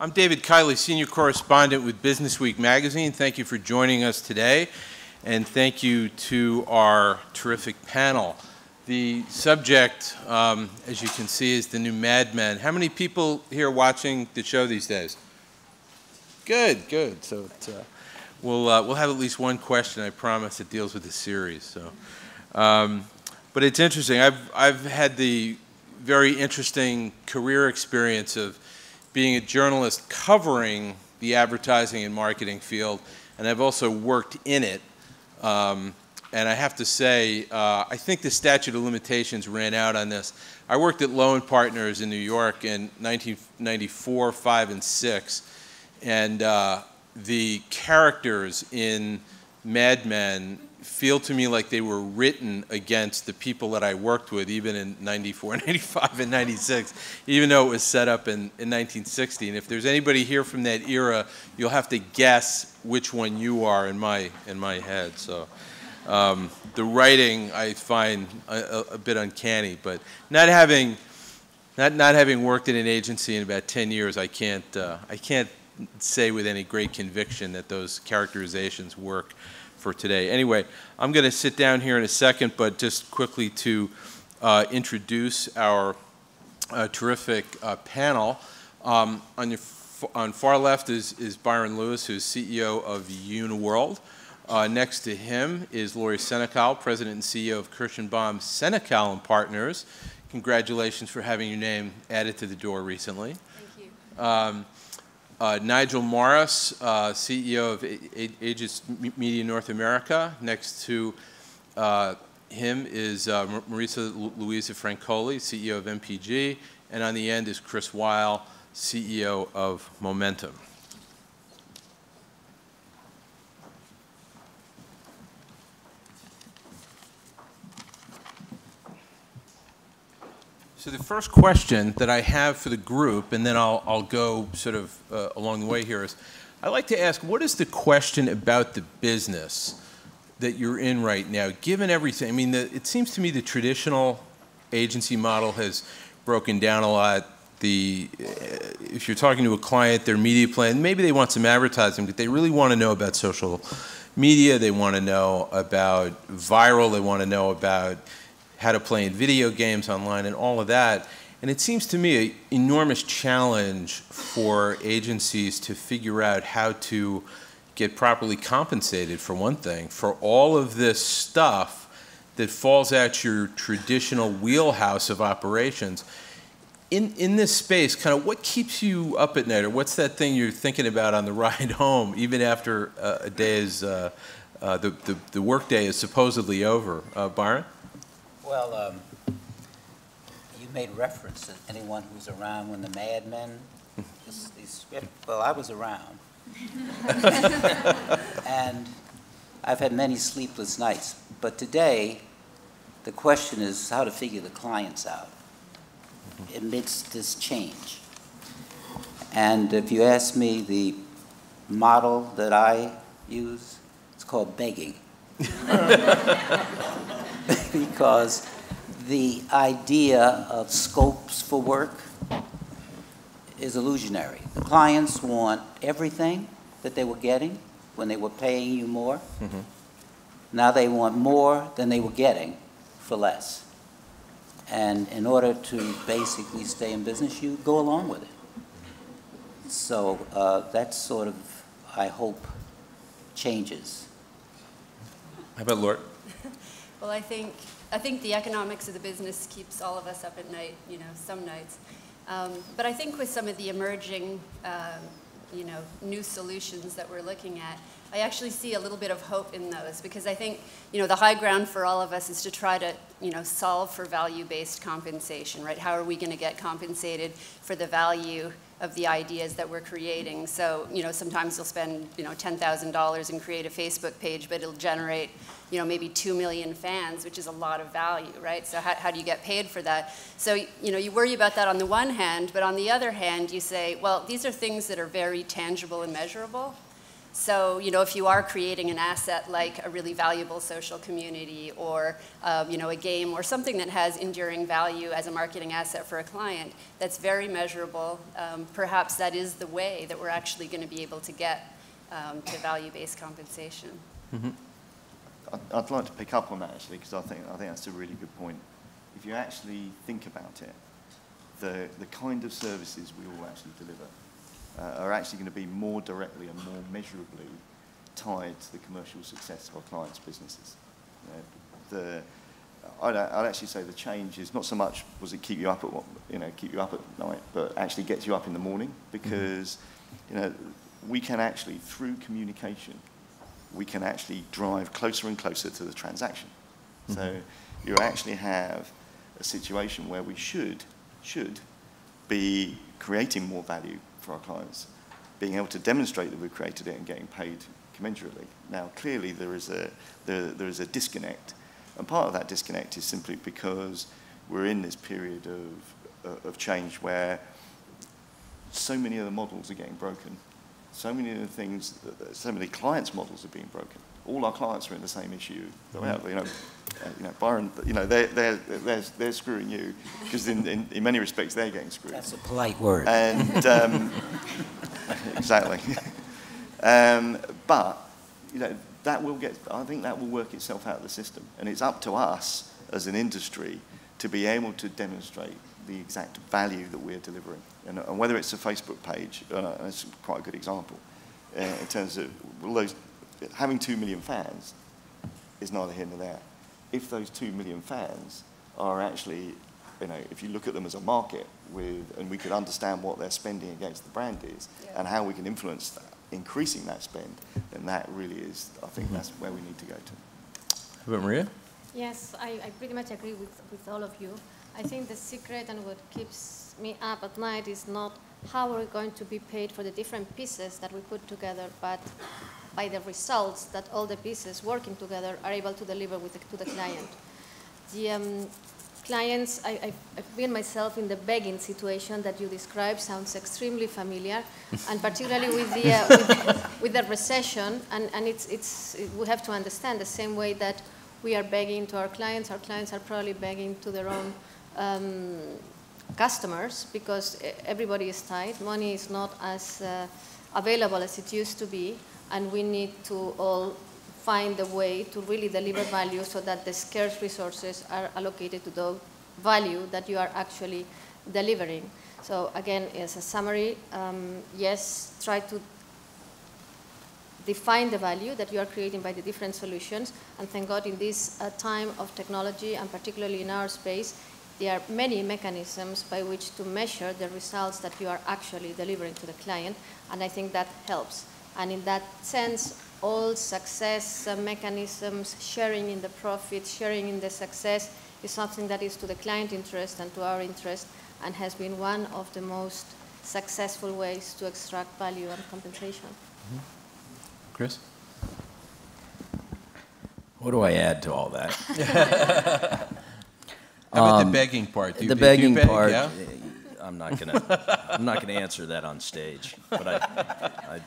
I'm David Kiley, Senior Correspondent with BusinessWeek magazine. Thank you for joining us today, and thank you to our terrific panel. The subject, as you can see, is the new Mad Men. How many people here watching the show these days? Good, good. So we'll have at least one question, I promise, that deals with the series. So, but it's interesting. I've had the very interesting career experience of being a journalist covering the advertising and marketing field, and I've also worked in it. And I have to say, I think the statute of limitations ran out on this. I worked at Lowe & Partners in New York in 1994, 5, and 6, and the characters in Mad Men feel to me like they were written against the people that I worked with, even in 94, 95, and 96, even though it was set up in 1960. And if there's anybody here from that era, you'll have to guess which one you are in my head. So the writing I find a bit uncanny, but not having worked in an agency in about 10 years, I can't say with any great conviction that those characterizations work for today. Anyway, I'm going to sit down here in a second, but just quickly to introduce our terrific panel. On far left is Byron Lewis, who's CEO of Uniworld. Next to him is Lori Senecal, President and CEO of Kirshenbaum, Senecal and Partners. Congratulations for having your name added to the door recently. Thank you. Nigel Morris, CEO of Aegis Media North America. Next to him is Luisa Francoli, CEO of MPG. And on the end is Chris Weil, CEO of Momentum. So the first question that I have for the group, and then I'll go sort of along the way here, is I'd like to ask, what is the question about the business that you're in right now, given everything? I mean, it seems to me the traditional agency model has broken down a lot. If you're talking to a client, their media plan, maybe they want some advertising, but they really want to know about social media. They want to know about viral. They want to know about how to play in video games online and all of that. And it seems to me an enormous challenge for agencies to figure out how to get properly compensated, for one thing, for all of this stuff that falls out your traditional wheelhouse of operations. In this space, kind of what keeps you up at night, or what's that thing you're thinking about on the ride home, even after a day's, the work day is supposedly over? Byron? Well, you made reference to anyone who's around when the Mad Men, well, I was around. And I've had many sleepless nights. But today, the question is how to figure the clients out amidst this change. And if you ask me the model that I use, it's called begging. Because the idea of scopes for work is illusionary. The clients want everything that they were getting when they were paying you more. Mm-hmm. Now they want more than they were getting for less. And in order to basically stay in business, you go along with it. So that's sort of, I hope, changes. How about Lord? Well, I think the economics of the business keeps all of us up at night, some nights. But I think with some of the emerging, new solutions that we're looking at, I actually see a little bit of hope in those, because I think, the high ground for all of us is to try to, solve for value-based compensation, right? How are we going to get compensated for the value of the ideas that we're creating? So, sometimes you'll spend, $10,000 and create a Facebook page, but it'll generate, maybe 2 million fans, which is a lot of value, right? So how do you get paid for that? So, you worry about that on the one hand, but on the other hand, you say, well, these are things that are very tangible and measurable. So, you know, if you are creating an asset like a really valuable social community or, you know, a game or something that has enduring value as a marketing asset for a client, that's very measurable, perhaps that is the way that we're actually going to be able to get to value-based compensation. Mm-hmm. I'd like to pick up on that, actually, because I think that's a really good point. If you actually think about it, the kind of services we all actually deliver are actually going to be more directly and more measurably tied to the commercial success of our clients' businesses. I'd actually say the change is not so much was it keep you up at night, but actually gets you up in the morning, because we can actually, through communication, we can actually drive closer and closer to the transaction. Mm-hmm. So you actually have a situation where we should be creating more value for our clients, being able to demonstrate that we've created it and getting paid commensurately. Now, clearly there is a disconnect, and part of that disconnect is simply because we're in this period of change where so many of the models are getting broken. So many of the things, so many clients' models are being broken. All our clients are in the same issue. Byron, they're screwing you because in many respects they're getting screwed. That's a polite word. And exactly. But I think that will work itself out of the system, and it's up to us as an industry to be able to demonstrate the exact value that we're delivering. And whether it's a Facebook page, it's quite a good example, in terms of having 2 million fans is neither here nor there. If those 2 million fans are actually, if you look at them as a market and we could understand what they're spending against the brand is, and how we can influence that, increasing that spend, then that really is, I think that's where we need to go to. How about Maria? Yes, I pretty much agree with all of you. I think the secret and what keeps me up at night is not how we're going to be paid for the different pieces that we put together, but by the results that all the pieces working together are able to deliver to the client. The clients, I've been myself in the begging situation that you described, sounds extremely familiar, and particularly with the recession, and we have to understand the same way that we are begging to our clients are probably begging to their own customers, because everybody is tight. Money is not as available as it used to be, and we need to all find a way to really deliver value so that the scarce resources are allocated to the value that you are actually delivering. So again, as a summary, yes, try to define the value that you are creating by the different solutions, and thank God in this time of technology, and particularly in our space, there are many mechanisms by which to measure the results that you are actually delivering to the client, and I think that helps. And in that sense, all success mechanisms, sharing in the profit, sharing in the success, is something that is to the client interest and to our interest, and has been one of the most successful ways to extract value and compensation. Mm-hmm. Chris? What do I add to all that? How about the begging part? The begging part, yeah? I'm not gonna answer that on stage, but I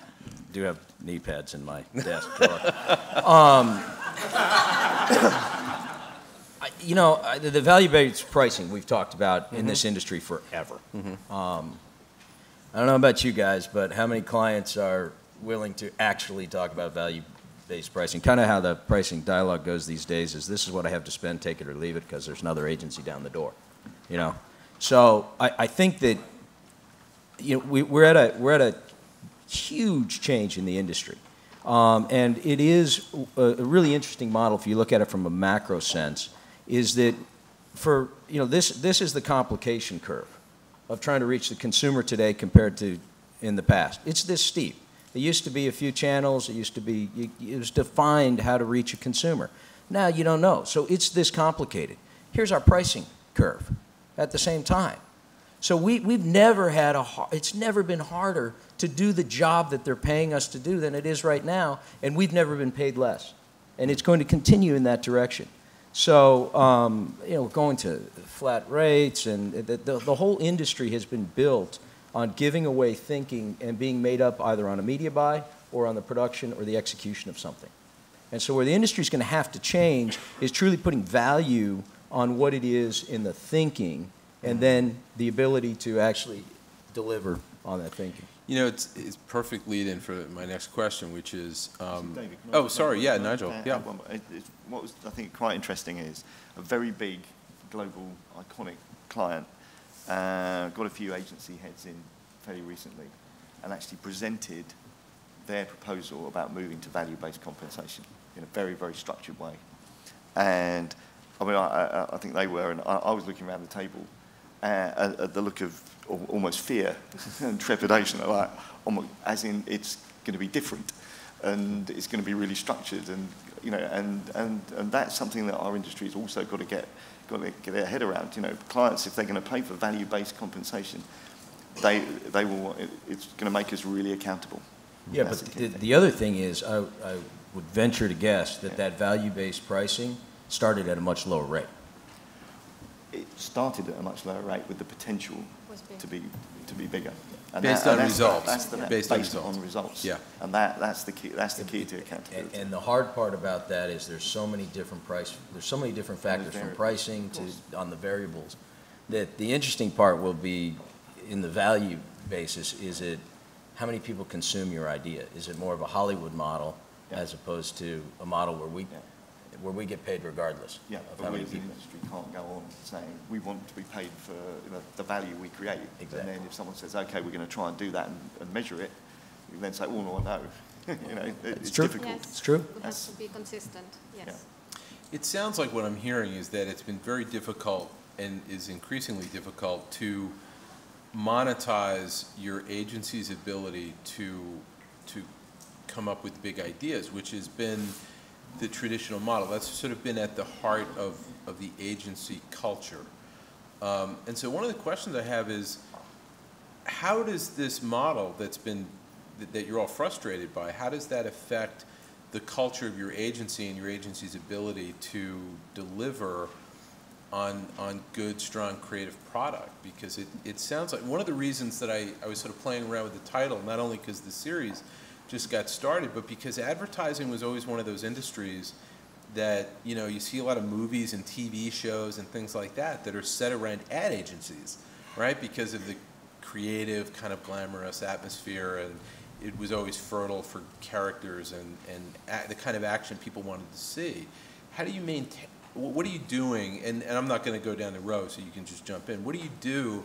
do have knee pads in my desk drawer. The value-based pricing we've talked about in this industry forever. Mm-hmm. I don't know about you guys, but how many clients are willing to actually talk about value-based pricing? Kind of how the pricing dialogue goes these days is, this is what I have to spend, take it or leave it, because there's another agency down the door. So I think that we're at a huge change in the industry, and it is a really interesting model if you look at it from a macro sense. Is that this is the complication curve of trying to reach the consumer today compared to in the past. It's this steep. It used to be a few channels. It was defined how to reach a consumer. Now you don't know. So it's this complicated. Here's our pricing curve at the same time. So we've never had it's never been harder to do the job that they're paying us to do than it is right now, and we've never been paid less. And it's going to continue in that direction. So, going to flat rates, and the whole industry has been built on giving away thinking and being made up either on a media buy or on the production or the execution of something. And so where the industry is going to have to change is truly putting value on what it is in the thinking, and then the ability to actually deliver on that thinking. You know, it's perfect lead-in for my next question, which is, David, oh, sorry, yeah, Nigel, yeah. What was, I think, quite interesting is a very big, global, iconic client got a few agency heads in fairly recently and actually presented their proposal about moving to value-based compensation in a very, very structured way. And I mean, I think they were, and I was looking around the table at the look of almost fear and trepidation, like, as in it's going to be different, and it's going to be really structured, and you know, and that's something that our industry has also got to get their head around. You know, clients, if they're going to pay for value-based compensation, they will. It's going to make us really accountable. Yeah, but the other thing is, I would venture to guess that that value-based pricing started at a much lower rate. It started at a much lower rate with the potential to be bigger. And based on results. Based on results. Yeah. And that's the key. That's the key to accountability. And the hard part about that is there's so many different factors from pricing to on the variables. That the interesting part will be in the value basis. Is it how many people consume your idea? Is it more of a Hollywood model as opposed to a model where we get paid regardless of how many people? The industry can't go on saying we want to be paid for the value we create. Exactly. And then if someone says, okay, we're going to try and do that and measure it, you then say, oh, no. You know, it's true. difficult. Yes. It's true. We have to be consistent, yes. Yeah. It sounds like what I'm hearing is that it's been very difficult and is increasingly difficult to monetize your agency's ability to come up with big ideas, which has been the traditional model. That's sort of been at the heart of the agency culture. And so one of the questions I have is, how does this model that you're all frustrated by, how does that affect the culture of your agency and your agency's ability to deliver on good, strong, creative product? Because it sounds like one of the reasons that I was sort of playing around with the title, not only because the series just got started, but because advertising was always one of those industries that, you know, you see a lot of movies and TV shows and things like that that are set around ad agencies, right? Because of the creative, kind of glamorous atmosphere, and it was always fertile for characters and the kind of action people wanted to see. How do you maintain, what are you doing, and I'm not going to go down the road so you can just jump in, what do you do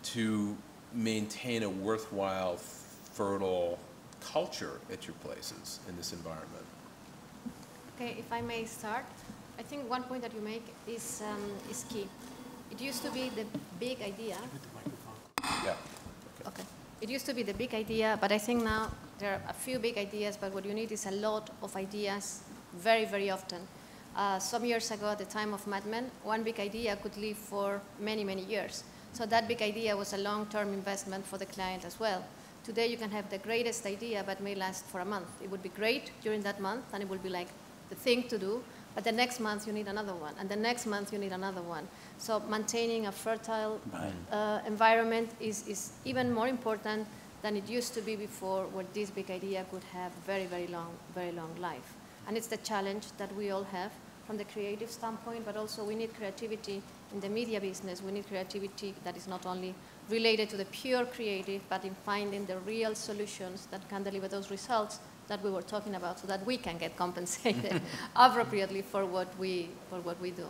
to maintain a worthwhile, fertile culture at your places in this environment? Okay, if I may start, I think one point that you make is key. It used to be the big idea. Yeah. Okay. It used to be the big idea, but I think now there are a few big ideas, but what you need is a lot of ideas very, very often. Some years ago, at the time of Mad Men, one big idea could live for many, many years. So that big idea was a long-term investment for the client as well. Today you can have the greatest idea, but may last for a month. It would be great during that month, and it will be like the thing to do, but the next month you need another one, and the next month you need another one. So maintaining a fertile environment is even more important than it used to be before, where this big idea could have very, very long life. And it's the challenge that we all have from the creative standpoint, but also we need creativity in the media business. We need creativity that is not only related to the pure creative, but in finding the real solutions that can deliver those results that we were talking about, so that we can get compensated appropriately for what we do.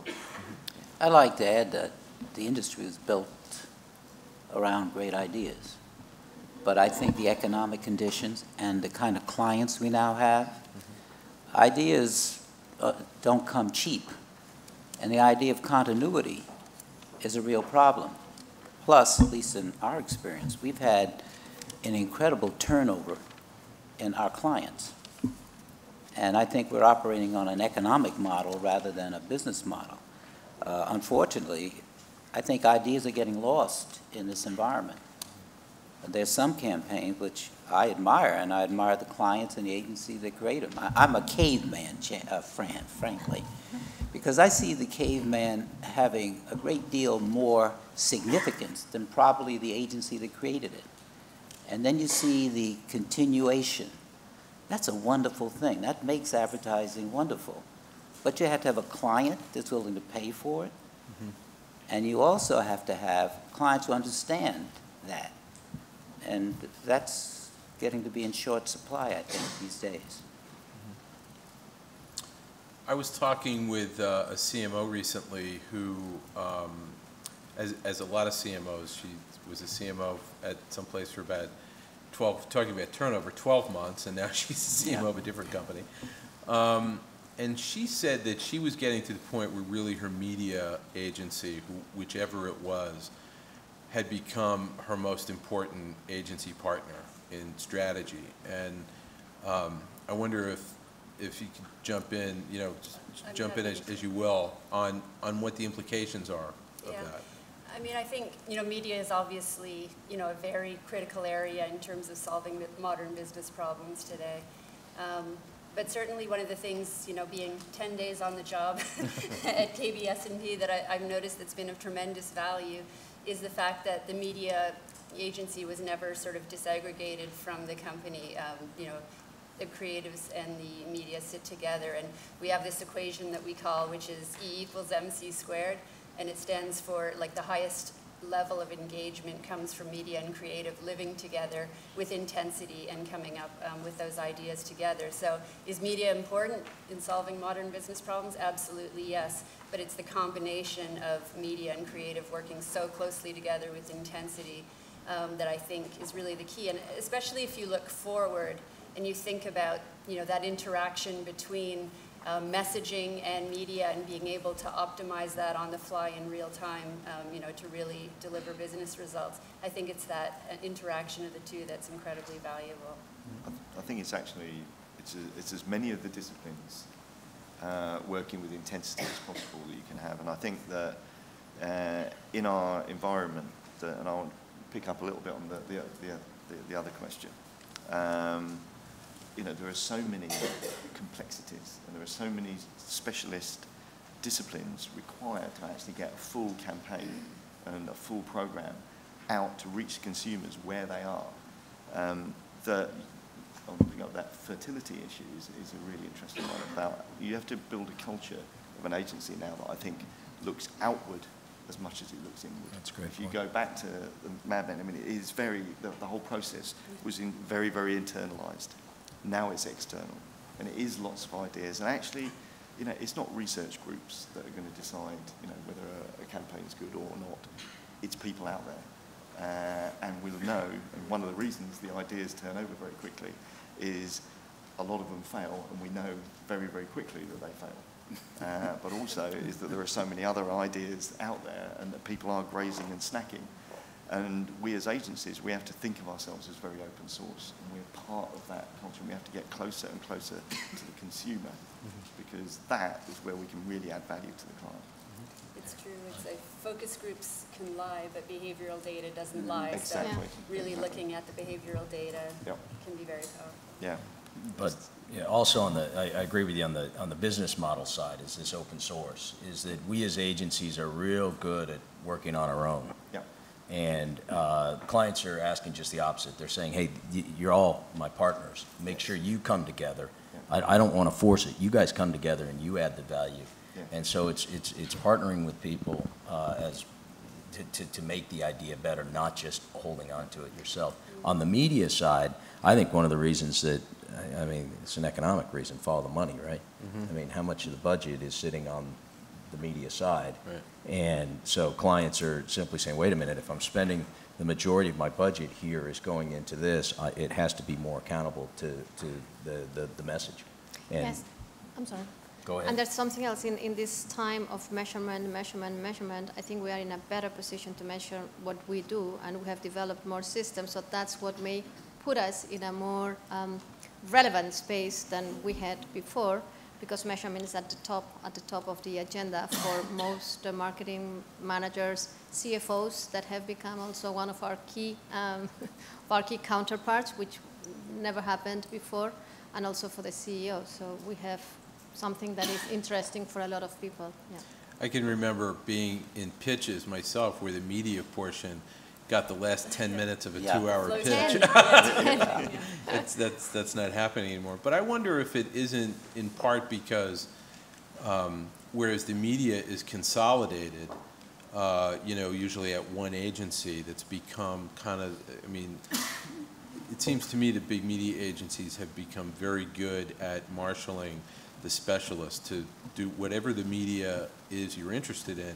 I'd like to add that the industry is built around great ideas. But I think the economic conditions and the kind of clients we now have, ideas don't come cheap. And the idea of continuity is a real problem. Plus, at least in our experience, we've had an incredible turnover in our clients. And I think we're operating on an economic model rather than a business model. Unfortunately, I think ideas are getting lost in this environment. There's some campaigns which I admire, and I admire the clients and the agency that create them. I'm a caveman frankly, because I see the caveman having a great deal more significance than probably the agency that created it. And then you see the continuation That's a wonderful thing. That makes advertising wonderful. But you have to have a client that's willing to pay for it. And you also have to have clients who understand that. And that's getting to be in short supply, I think, these days. I was talking with a CMO recently who, as a lot of CMOs, she was a CMO at some place for about 12, talking about turnover, 12 months, and now she's a CMO of a different company. And she said that she was getting to the point where really her media agency, whichever it was, had become her most important agency partner in strategy. And I wonder if you could jump in, you know, jump in as you will on what the implications are of that. I mean, I think, you know, media is obviously, you know, a very critical area in terms of solving the modern business problems today. But certainly one of the things, you know, being 10 days on the job at KBS&P that I've noticed that's been of tremendous value is the fact that the media agency was never sort of disaggregated from the company. You know, the creatives and the media sit together, and we have this equation that we call, which is E=MC², and it stands for like the highest level of engagement comes from media and creative living together with intensity and coming up with those ideas together. So is media important in solving modern business problems? Absolutely, yes. But it's the combination of media and creative working so closely together with intensity that I think is really the key. And especially if you look forward and you think about, you know, that interaction between messaging and media and being able to optimize that on the fly in real time, you know, to really deliver business results. I think it's that interaction of the two that's incredibly valuable. I think it's actually, it's as many of the disciplines working with intensity as possible that you can have. And I think that in our environment, and I'll pick up a little bit on the other question, you know, there are so many complexities and there are so many specialist disciplines required to actually get a full campaign and a full program out to reach consumers where they are. I'll bring up that fertility issue is a really interesting one about, you have to build a culture of an agency now that I think looks outward as much as it looks inward. That's a great If you point. go back to the Mad Men, I mean, it is very, the whole process was very, very internalized. Now it's external, and it is lots of ideas. And actually, you know, it's not research groups that are going to decide, you know, whether a campaign is good or not. It's people out there, and we'll know. And one of the reasons the ideas turn over very quickly is a lot of them fail, and we know very, very quickly that they fail. But also is that there are so many other ideas out there, and that people are grazing and snacking. And we as agencies, we have to think of ourselves as very open source, and we're part of that culture. And we have to get closer and closer to the consumer, because that is where we can really add value to the client. It's true. It's like focus groups can lie, but behavioral data doesn't lie. Exactly. So really looking at the behavioral data can be very powerful. Yeah. But yeah, also I agree with you on the business model side is this open source, is that we as agencies are real good at working on our own. Yeah. And clients are asking just the opposite. They're saying, hey, you're all my partners. Make sure you come together. Yeah. I don't want to force it. You guys come together and you add the value. Yeah. And so it's partnering with people to make the idea better, not just holding on to it yourself. On the media side, I think one of the reasons that, I mean, it's an economic reason, follow the money, right? I mean, how much of the budget is sitting on the media side? Right. And so clients are simply saying, wait a minute, if I'm spending the majority of my budget here is going into this, it has to be more accountable to the message. And yes, I'm sorry. Go ahead. And there's something else in this time of measurement. I think we are in a better position to measure what we do, and we have developed more systems. So that's what may put us in a more relevant space than we had before, because measurement is at the top of the agenda for most marketing managers, CFOs that have become also one of our key counterparts, which never happened before, and also for the CEO. So we have something that is interesting for a lot of people. Yeah. I can remember being in pitches myself where the media portion got the last 10 minutes of a Yeah. 2-hour So pitch. 10. That's not happening anymore. But I wonder if it isn't in part because whereas the media is consolidated, you know, usually at one agency, that's become kind of, I mean, it seems to me that big media agencies have become very good at marshaling the specialists to do whatever the media is you're interested in.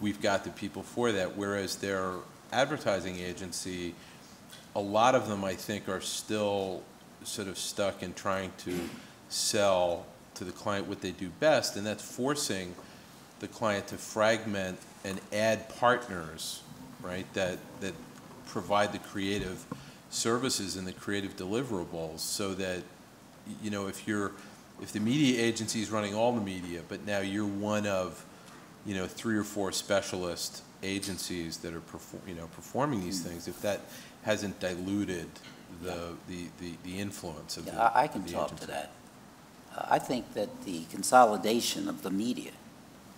We've got the people for that, whereas their advertising agency, a lot of them, I think, are still sort of stuck in trying to sell to the client what they do best, and that's forcing the client to fragment and add partners, right, that provide the creative services and the creative deliverables, so that, you know, if the media agency is running all the media, but now you're one of, you know, 3 or 4 specialist agencies that are performing these things, if that hasn't diluted the influence of Yeah, I can the talk agency. to that. I think that the consolidation of the media,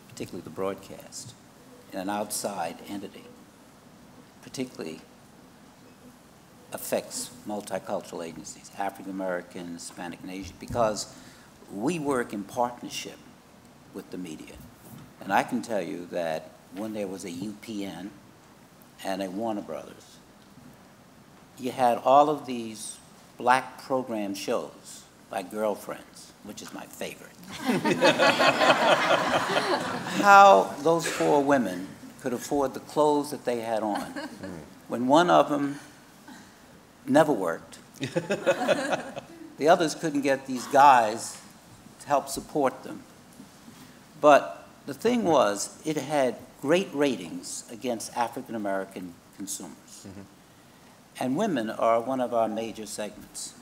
particularly the broadcast, in an outside entity, particularly affects multicultural agencies, African American, Hispanic, and Asian, because we work in partnership with the media. And I can tell you that when there was a UPN and a Warner Brothers, you had all of these black program shows like Girlfriends, which is my favorite. How those 4 women could afford the clothes that they had on when one of them never worked. The others couldn't get these guys to help support them. But the thing was, it had great ratings against African American consumers. And women are one of our major segments.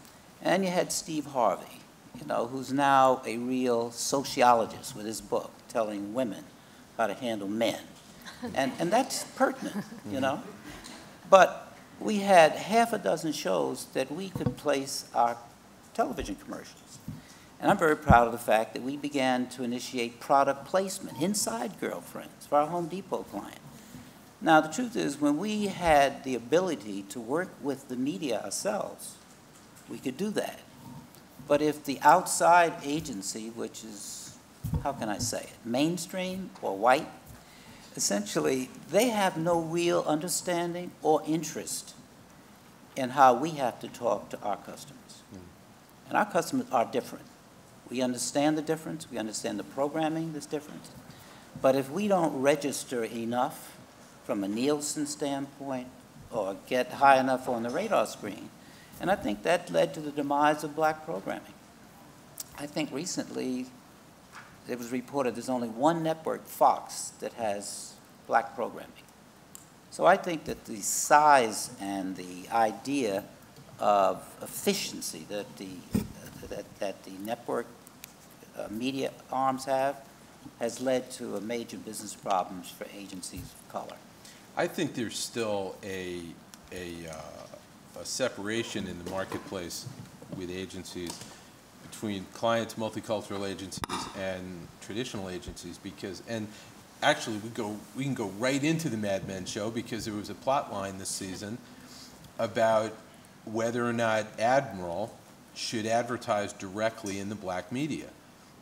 And you had Steve Harvey, you know, who's now a real sociologist with his book telling women how to handle men. And that's pertinent, you know. But we had half a dozen shows that we could place our television commercials. And I'm very proud of the fact that we began to initiate product placement inside Girlfriends for our Home Depot client. Now, the truth is, when we had the ability to work with the media ourselves, we could do that. But if the outside agency, which is, how can I say it, mainstream or white, essentially, they have no real understanding or interest in how we have to talk to our customers. And our customers are different. We understand the difference. We understand the programming that's different. But if we don't register enough from a Nielsen standpoint or get high enough on the radar screen, and I think that led to the demise of black programming. I think recently it was reported there's only one network, Fox, that has black programming. So I think that the size and the idea of efficiency that the network media arms have has led to a major business problems for agencies of color. I think there's still a separation in the marketplace with agencies between clients, multicultural agencies, and traditional agencies, because, and actually we can go right into the Mad Men show, because there was a plot line this season about whether or not Admiral should advertise directly in the black media.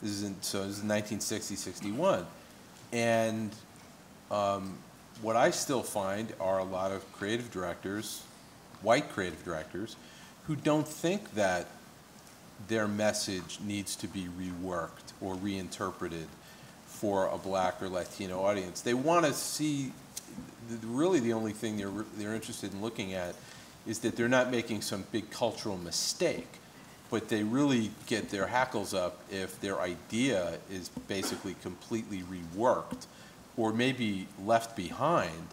This is 1960-61. And what I still find are a lot of creative directors, white creative directors, who don't think that their message needs to be reworked or reinterpreted for a black or Latino audience. They want to see, really the only thing they're interested in looking at is that they're not making some big cultural mistake, but they really get their hackles up if their idea is basically completely reworked or maybe left behind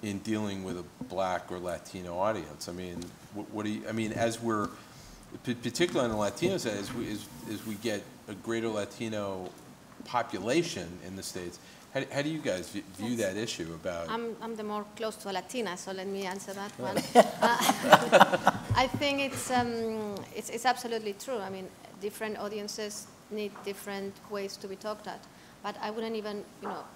in dealing with a black or Latino audience. I mean, what do you, I mean, as we're, particularly on the Latino side, as we get a greater Latino population in the States, how do you guys view that issue about? I'm the more close to a Latina, so let me answer that one. I think it's absolutely true. I mean, different audiences need different ways to be talked at. but I wouldn't even,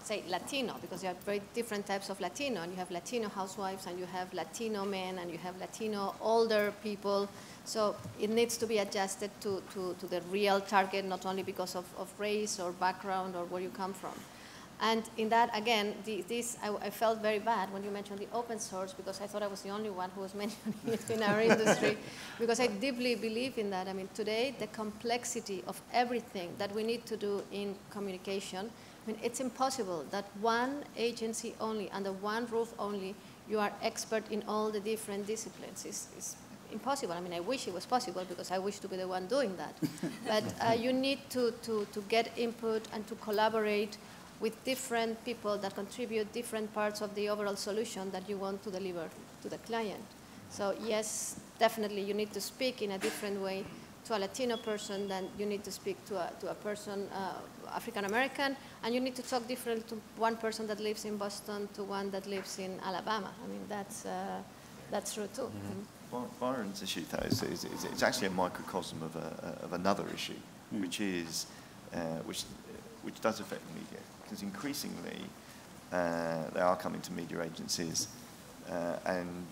say Latino, because you have very different types of Latino, and you have Latino housewives, and you have Latino men, and you have Latino older people. So it needs to be adjusted to the real target, not only because of race or background or where you come from. And in that, again, I felt very bad when you mentioned the open source, because I thought I was the only one who was mentioning it in our industry, because I deeply believe in that. I mean, today, the complexity of everything that we need to do in communication, I mean, it's impossible that one agency only, under one roof only, you are expert in all the different disciplines. It's impossible. I mean, I wish it was possible, because I wish to be the one doing that. But you need to get input and to collaborate with different people that contribute different parts of the overall solution that you want to deliver to the client. So yes, definitely you need to speak in a different way to a Latino person than you need to speak to a person, African American, and you need to talk different to one person that lives in Boston to one that lives in Alabama. I mean, that's true too. Mm-hmm. Byron's issue, though, is it's actually a microcosm of another issue, which is which does affect the media. Because increasingly they are coming to media agencies, and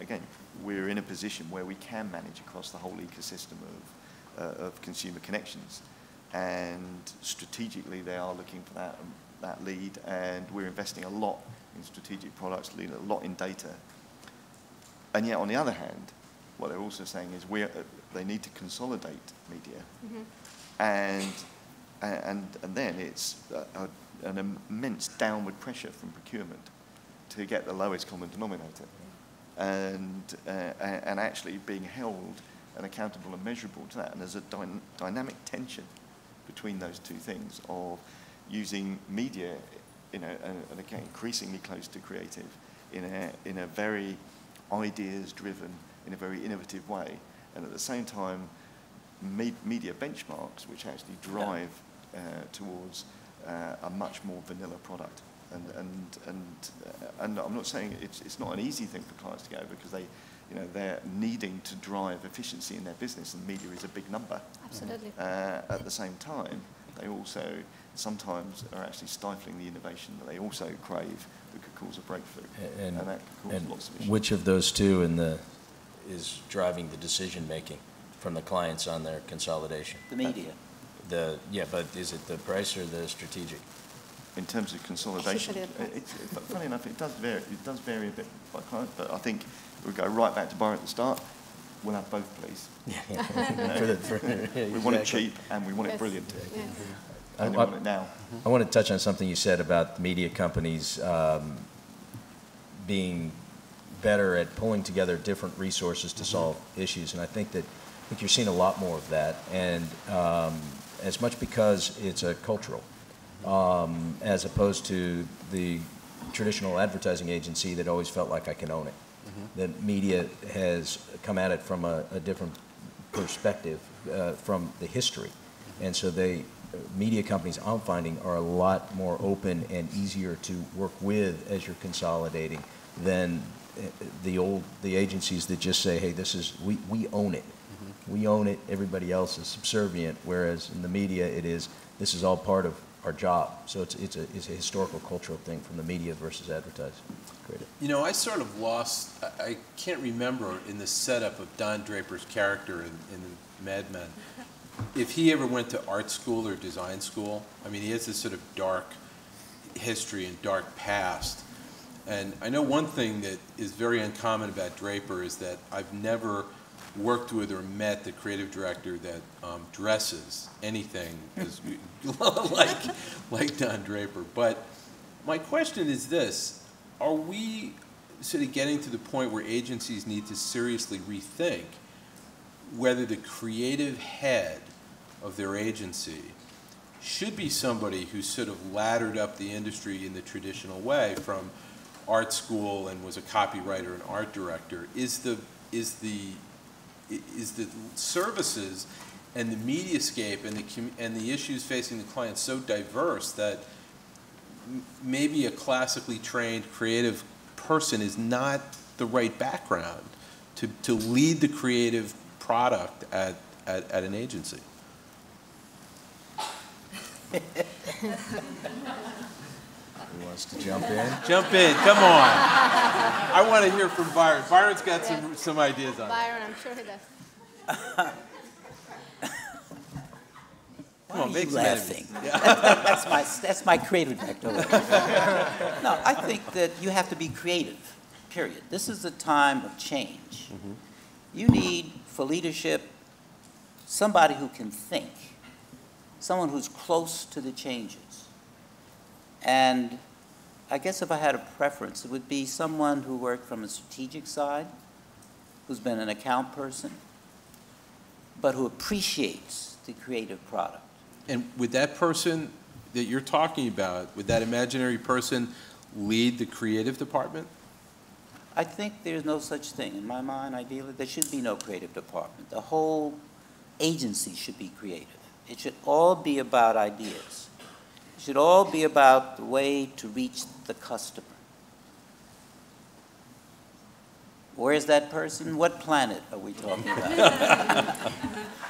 again, we're in a position where we can manage across the whole ecosystem of consumer connections, and strategically they are looking for that lead, and we're investing a lot in strategic products, a lot in data. And yet, on the other hand, what they're also saying is they need to consolidate media, and then it's an immense downward pressure from procurement to get the lowest common denominator, and actually being held and accountable and measurable to that. And there's a dynamic tension between those two things of using media, and again, increasingly close to creative, in a very ideas-driven, in a very innovative way, and at the same time, media benchmarks which actually drive towards a much more vanilla product, and I'm not saying it's not an easy thing for clients to go, because they're needing to drive efficiency in their business, and media is a big number. Absolutely. At the same time, they also sometimes are actually stifling the innovation that they also crave, that could cause a breakthrough, and that could cause lots of issues. Which of those two is driving the decision making from the clients on their consolidation? The media. But is it the price or the strategic? In terms of consolidation, funny enough, it does vary. It does vary a bit by client, but I think we'll go right back to Byron at the start. We'll have both, please. We want it cheap, and we want it brilliant. Yes. And we want it now. I want to touch on something you said about media companies being better at pulling together different resources to solve issues, and I think you're seeing a lot more of that, and as much because it's a cultural, as opposed to the traditional advertising agency that always felt like I can own it. That media has come at it from a different perspective from the history, and so media companies, I'm finding, are a lot more open and easier to work with as you're consolidating than the agencies that just say, hey, we own it. We own it, everybody else is subservient, whereas in the media this is all part of our job. So it's a historical, cultural thing from the media versus advertising. Great. I sort of lost, I can't remember in the setup of Don Draper's character in Mad Men, if he ever went to art school or design school. I mean, he has this sort of dark history and dark past. And I know one thing that is very uncommon about Draper is that I've never worked with or met the creative director that dresses anything like Don Draper. But my question is this: are we sort of getting to the point where agencies need to seriously rethink whether the creative head of their agency should be somebody who's sort of laddered up the industry in the traditional way from art school and was a copywriter and art director? Is the services and the mediascape and the issues facing the client so diverse that maybe a classically trained creative person is not the right background to lead the creative product at an agency? Who wants to jump in? Jump in, come on. I want to hear from Byron. Byron's got some ideas on it. Byron, I'm sure he does. Come on, Why are make you some laughing? enemies. That's my creative director. No, I think that you have to be creative, period. This is a time of change. You need, for leadership, somebody who can think, someone who's close to the changes. And I guess if I had a preference, it would be someone who worked from a strategic side, who's been an account person, but who appreciates the creative product. And would that person that you're talking about, would that imaginary person lead the creative department? I think there's no such thing. In my mind, ideally, there should be no creative department. The whole agency should be creative. It should all be about ideas. It should all be about the way to reach the customer. Where's that person? What planet are we talking about?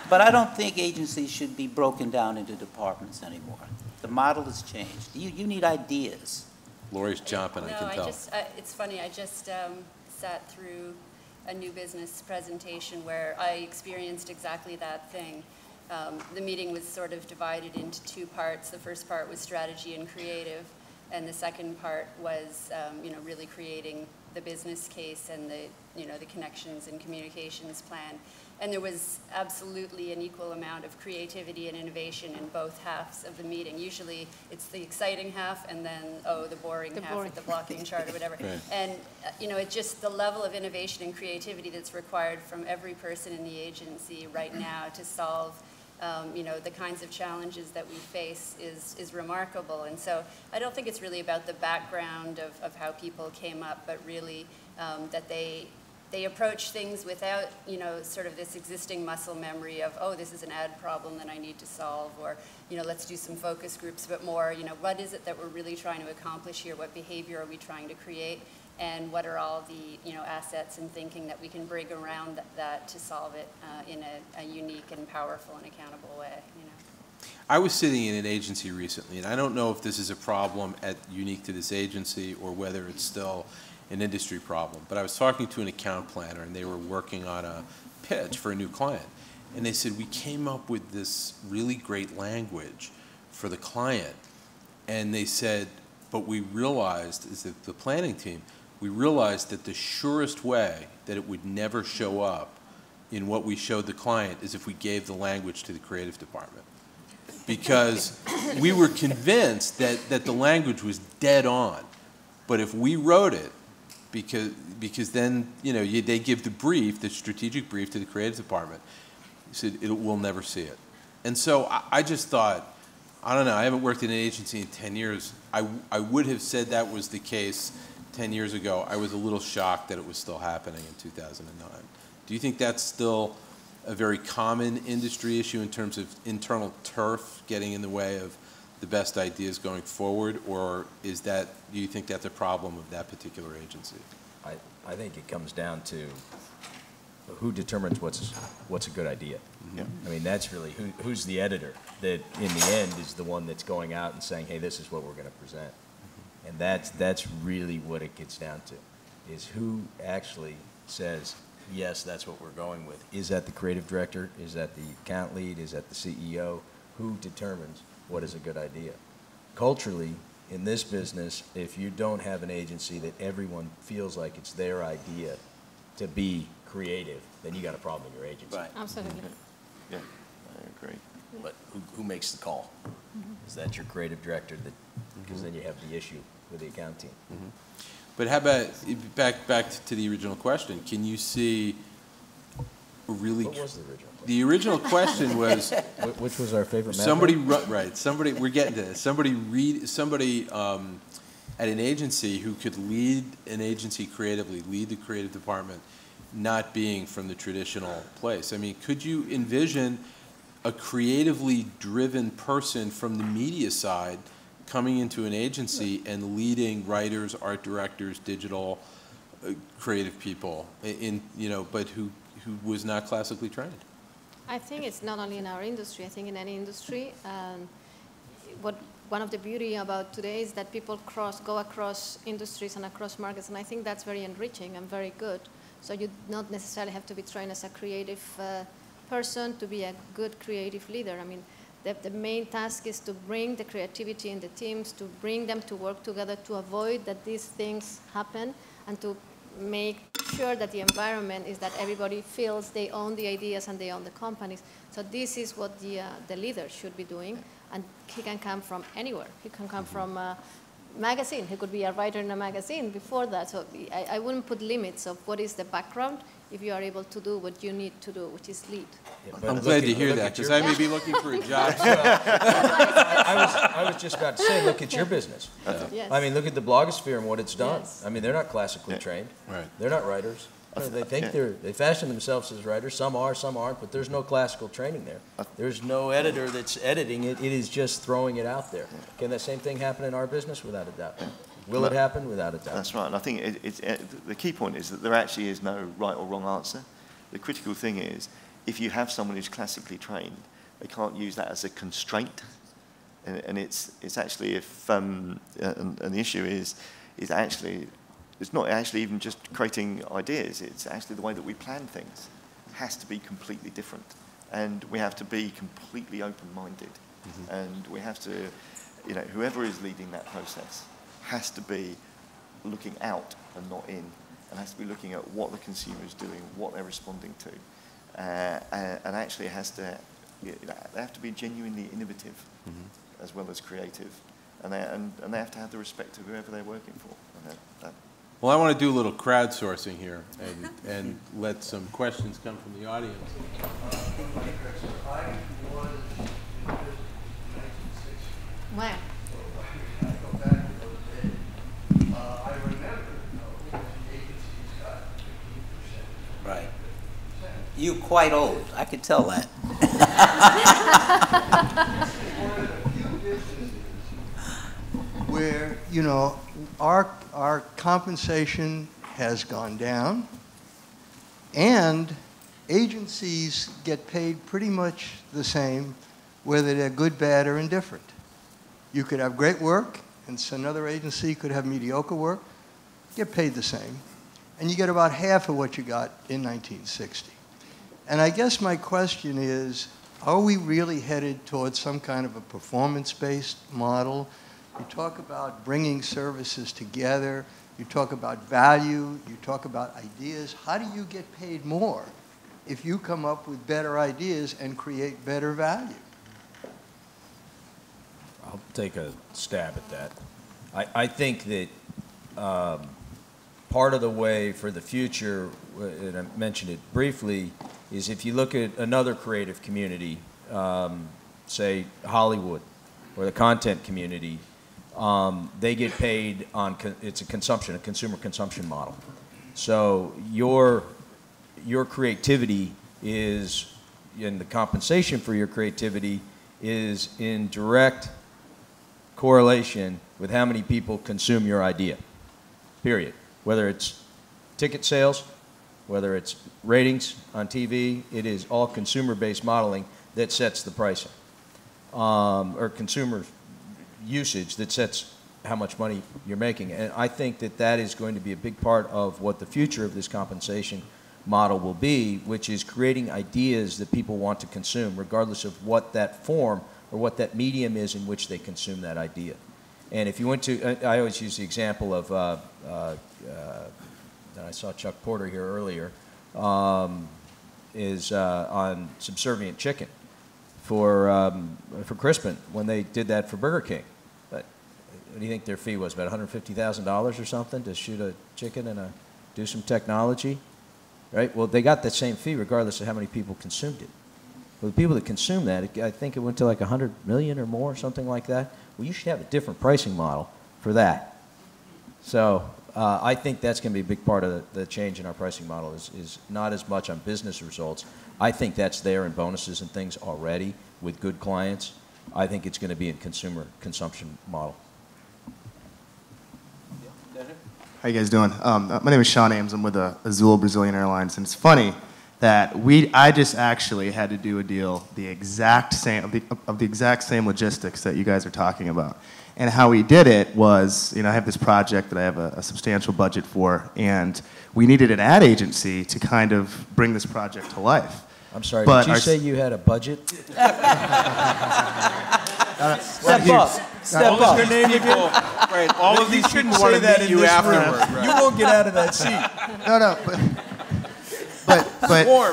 But I don't think agencies should be broken down into departments anymore. The model has changed. You need ideas. Lori's jumping, I can tell. It's funny, I just sat through a new business presentation where I experienced exactly that thing. The meeting was sort of divided into two parts. The first part was strategy and creative, and the second part was really creating the business case and the connections and communications plan. And there was absolutely an equal amount of creativity and innovation in both halves of the meeting. Usually it's the exciting half and then, the boring half with the blocking chart or whatever. Right. And, it's just the level of innovation and creativity that's required from every person in the agency right now to solve the kinds of challenges that we face is remarkable. And so I don't think it's really about the background of how people came up, but really that they approach things without, sort of this existing muscle memory of, this is an ad problem that I need to solve, or, let's do some focus groups, but more, what is it that we're really trying to accomplish here? What behavior are we trying to create? And what are all the, assets and thinking that we can bring around that to solve it in a unique and powerful and accountable way, I was sitting in an agency recently, and I don't know if this is a problem unique to this agency or whether it's still an industry problem, but I was talking to an account planner, and they were working on a pitch for a new client. And they said, we came up with this really great language for the client. And they said, but we realized, as the planning team, we realized that the surest way that it would never show up in what we showed the client is if we gave the language to the creative department. Because we were convinced that the language was dead on. But if we wrote it, because then, they give the brief, the strategic brief to the creative department, said we'll never see it. And so I just thought, I don't know, I haven't worked in an agency in 10 years. I would have said that was the case 10 years ago. I was a little shocked that it was still happening in 2009. Do you think that's still a very common industry issue in terms of internal turf getting in the way of the best ideas going forward, or do you think that's a problem of that particular agency? I think it comes down to who determines what's a good idea. Yeah. I mean, that's really who's the editor that in the end is the one that's going out and saying, hey, this is what we're going to present. And that's really what it gets down to, is who actually says, yes, that's what we're going with. Is that the creative director? Is that the account lead? Is that the CEO? Who determines what is a good idea? Culturally, in this business, if you don't have an agency that everyone feels like it's their idea to be creative, then you got a problem in your agency. Right. Absolutely. Yeah, I agree. But who makes the call? Is that your creative director? Because then you have the issue with the account team. But how about, back to the original question, can you see a really... What was the original question? The original question was... Which was our favorite Somebody, we're getting to this. Somebody at an agency who could lead an agency creatively, lead the creative department, not being from the traditional place. I mean, could you envision a creatively driven person from the media side coming into an agency and leading writers, art directors, digital creative people, but who was not classically trained? I think it's not only in our industry. I think in any industry, what one of the beauty about today is that people go across industries and across markets, and I think that's very enriching and very good. So you don't necessarily have to be trained as a creative person to be a good creative leader. I mean, the main task is to bring the creativity in the teams, to bring them to work together, to avoid that these things happen, and to make sure that the environment is that everybody feels they own the ideas and they own the companies. So this is what the leader should be doing, and he can come from anywhere. He can come from a magazine. He could be a writer in a magazine before that. So I wouldn't put limits of what is the background if you are able to do what you need to do, which is lead. Yeah, I'm glad to hear that, because I may be looking for a job. I was just about to say, look at your business. Yes. I mean, look at the blogosphere and what it's done. Yes. I mean, they're not classically trained. Right. They're not writers. They think they fashion themselves as writers. Some are, some aren't, but there's no classical training there. There's no editor that's editing it. It is just throwing it out there. Can that same thing happen in our business? Without a doubt. Will it happen? Without a doubt. That's right. And I think the key point is that there actually is no right or wrong answer. The critical thing is, if you have someone who's classically trained, they can't use that as a constraint. And it's actually and the issue is actually, it's not actually even just creating ideas. It's actually the way that we plan things has to be completely different. And we have to be completely open-minded. Mm-hmm. And we have to, whoever is leading that process has to be looking out and not in, and has to be looking at what the consumer is doing, what they're responding to, and actually has to, they have to be genuinely innovative, mm-hmm. as well as creative, and they have to have the respect of whoever they're working for. Well, I want to do a little crowdsourcing here and let some questions come from the audience. Wow. Right. You're quite old. I could tell that. One of the few businesses where, our compensation has gone down, and agencies get paid pretty much the same, whether they're good, bad, or indifferent. You could have great work, and another agency could have mediocre work, get paid the same. And you get about half of what you got in 1960. And I guess my question is, are we really headed towards some kind of a performance-based model? You talk about bringing services together. You talk about value. You talk about ideas. How do you get paid more if you come up with better ideas and create better value? I'll take a stab at that. I think that part of the way for the future, and I mentioned it briefly, is if you look at another creative community, say Hollywood or the content community, they get paid on, it's a consumer consumption model. So your creativity is, and the compensation for your creativity is in direct correlation with how many people consume your idea, period. Whether it's ticket sales, whether it's ratings on TV, it is all consumer-based modeling that sets the pricing, or consumer usage that sets how much money you're making. And I think that that is going to be a big part of what the future of this compensation model will be, which is creating ideas that people want to consume, regardless of what that form or what that medium is in which they consume that idea. And if you went to, I always use the example of, and I saw Chuck Porter here earlier, is on Subservient Chicken for Crispin when they did that for Burger King. But what do you think their fee was? About $150,000 or something to shoot a chicken and do some technology, right? Well, they got that same fee regardless of how many people consumed it. Well, the people that consume that, I think it went to like 100 million or more, something like that. Well, you should have a different pricing model for that. So I think that's going to be a big part of the change in our pricing model is not as much on business results. I think that's there in bonuses and things already with good clients. I think it's going to be in consumer consumption model. How you guys doing? My name is Sean Ames. I'm with Azul Brazilian Airlines, and it's funny that I just actually had to do a deal the exact same of the exact same logistics that you guys are talking about. And how we did it was, I have this project that I have a substantial budget for, and we needed an ad agency to kind of bring this project to life. I'm sorry, But did you say you had a budget? Step up. Your name people, right? All of these people want to meet you afterward. Right. You won't get out of that seat. No, but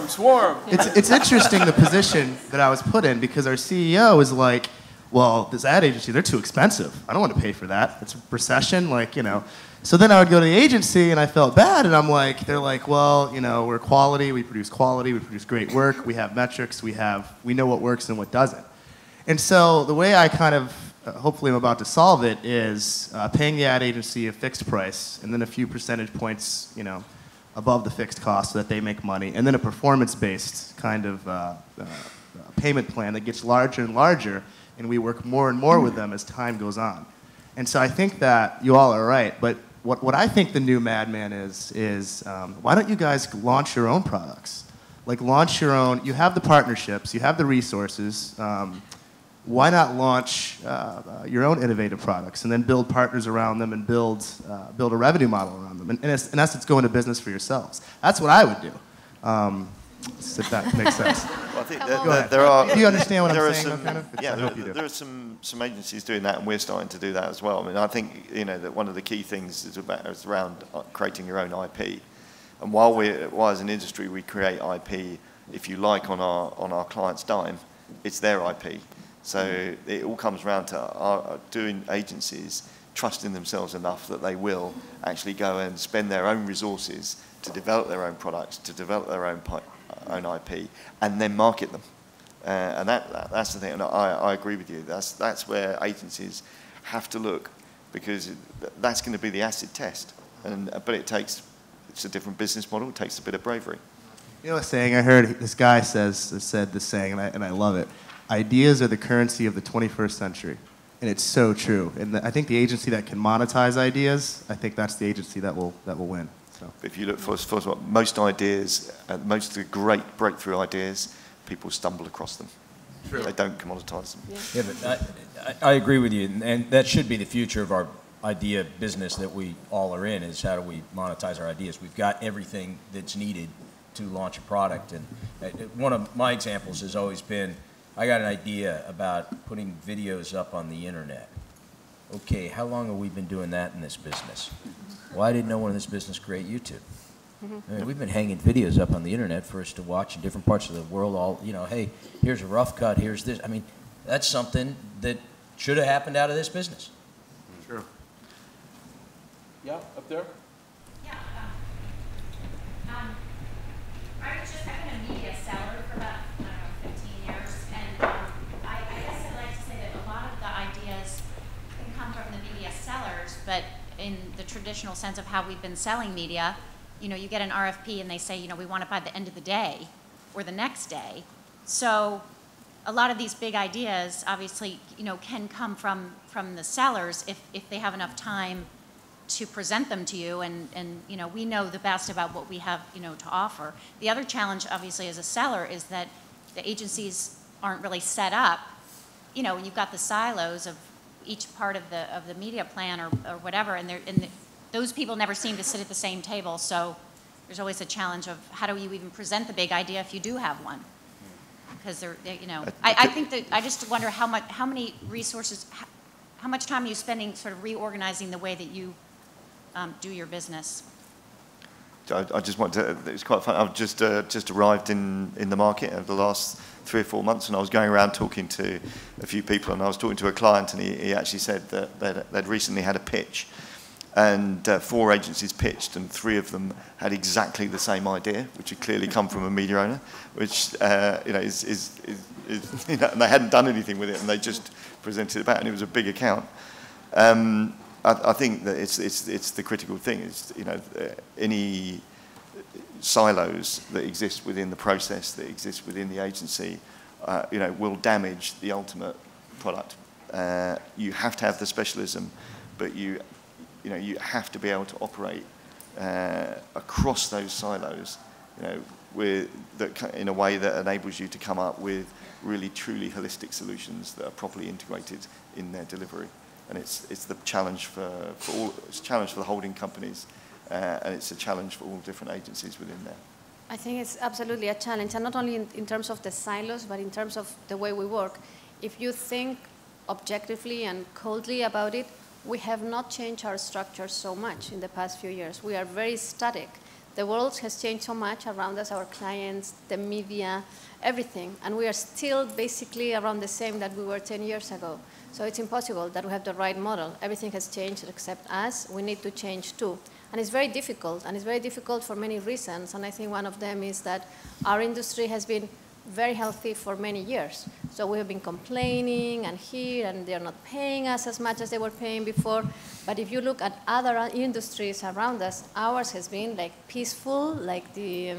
Swarm. It's interesting the position that I was put in, because our CEO is like, well, this ad agency, they're too expensive. I don't want to pay for that. It's a recession, So then I would go to the agency and I felt bad, and they're like, well, we're quality, we produce great work, we have metrics, we know what works and what doesn't. And so the way I kind of, hopefully I'm about to solve it, is paying the ad agency a fixed price and then a few percentage points, above the fixed cost so that they make money, and then a performance-based kind of payment plan that gets larger and larger, and we work more and more with them as time goes on. And so I think that you all are right, but what I think the new madman is why don't you guys launch your own products? Launch your own, you have the partnerships, you have the resources, why not launch your own innovative products and then build partners around them and build a revenue model around them? And in essence, go into business for yourselves. That's what I would do, if that makes sense. Well, I think there are. Do you understand what I'm saying? There are some agencies doing that, and we're starting to do that as well. I mean, I think that one of the key things is around creating your own IP. And while as an industry we create IP, if you like, on our clients' dime, it's their IP. So it all comes around to doing agencies trusting themselves enough that they will actually go and spend their own resources to develop their own products, to develop their own IP, and then market them. And that's the thing. And I agree with you. That's where agencies have to look, because that's going to be the acid test. But it's a different business model. It takes a bit of bravery. You know a saying I heard? This guy said this saying, and I love it. Ideas are the currency of the 21st century. And it's so true. And I think the agency that can monetize ideas, I think that's the agency that will win. So. If you look for most ideas, most of the great breakthrough ideas, people stumble across them. True. They don't commoditize them. Yeah, but I agree with you, and that should be the future of our idea business that we all are in, is how do we monetize our ideas. We've got everything that's needed to launch a product. And one of my examples has always been, I got an idea about putting videos up on the internet. Okay, how long have we been doing that in this business? Why didn't no one in this business create YouTube? I mean, we've been hanging videos up on the internet for us to watch in different parts of the world. Hey, here's a rough cut, here's this. I mean, that's something that should have happened out of this business. Sure. Yeah, up there? Yeah. I was just having a media seller for about, 15 years, and I guess I'd like to say that a lot of the ideas can come from the media sellers, but in the traditional sense of how we've been selling media, you get an RFP and they say, we want it by the end of the day or the next day. So a lot of these big ideas obviously, can come from the sellers if they have enough time to present them to you, and we know the best about what we have, to offer. The other challenge, obviously, as a seller is that the agencies aren't really set up. You've got the silos of each part of the media plan or whatever, and those people never seem to sit at the same table. So there's always a challenge of how do you even present the big idea if you do have one? Because I think that I just wonder how many resources, how much time are you spending sort of reorganizing the way that you do your business? I just want to, it was quite fun. I've just arrived in the market over the last 3 or 4 months, and I was going around talking to a few people, and I was talking to a client, and he actually said that they'd recently had a pitch, and 4 agencies pitched, and 3 of them had exactly the same idea, which had clearly come from a media owner, which is and they hadn't done anything with it, and they just presented it back, and it was a big account. I think that it's the critical thing is, any silos that exist within the process, that exist within the agency, will damage the ultimate product. You have to have the specialism, but you have to be able to operate across those silos in a way that enables you to come up with really truly holistic solutions that are properly integrated in their delivery. And it's the challenge for all. It's a challenge for the holding companies, and it's a challenge for all different agencies within there. I think it's absolutely a challenge, and not only in terms of the silos, but in terms of the way we work. If you think objectively and coldly about it, we have not changed our structure so much in the past few years. We are very static. The world has changed so much around us, our clients, the media, everything, and we are still basically around the same that we were 10 years ago. So it's impossible that we have the right model. Everything has changed except us. We need to change too. And it's very difficult, and it's very difficult for many reasons, and I think one of them is that our industry has been very healthy for many years. So we have been complaining and they're not paying us as much as they were paying before. But if you look at other industries around us, ours has been like peaceful, like the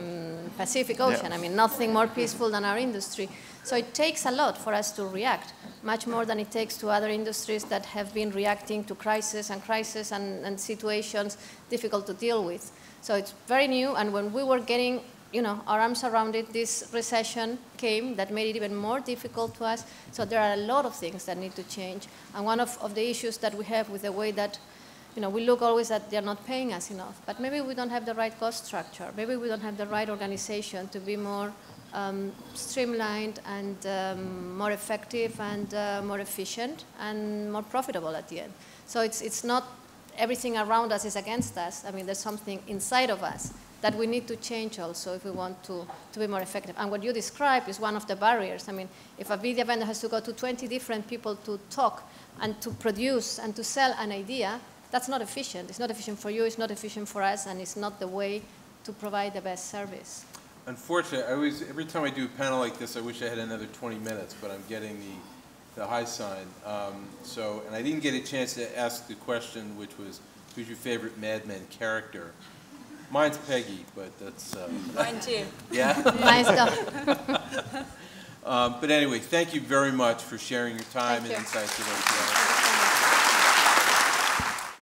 Pacific Ocean. Yeah. I mean, nothing more peaceful than our industry. So it takes a lot for us to react, much more than it takes to other industries that have been reacting to crisis and situations difficult to deal with. So it's very new, and when we were getting our arms around it, this recession came that made it even more difficult to us. So there are a lot of things that need to change. And one of the issues that we have with the way that, we look always that they're not paying us enough. But maybe we don't have the right cost structure. Maybe we don't have the right organization to be more streamlined and more effective and more efficient and more profitable at the end. So it's not everything around us is against us. I mean, there's something inside of us that we need to change also if we want to be more effective. And what you described is one of the barriers. I mean, if a media vendor has to go to 20 different people to talk and to produce and to sell an idea, that's not efficient. It's not efficient for you, it's not efficient for us, and it's not the way to provide the best service. Unfortunately, every time I do a panel like this, I wish I had another 20 minutes, but I'm getting the high sign. And I didn't get a chance to ask the question, which was, who's your favorite Mad Men character? Mine's Peggy, but that's... Mine too. Yeah? Nice stuff. But anyway, thank you very much for sharing your time and insights with us today.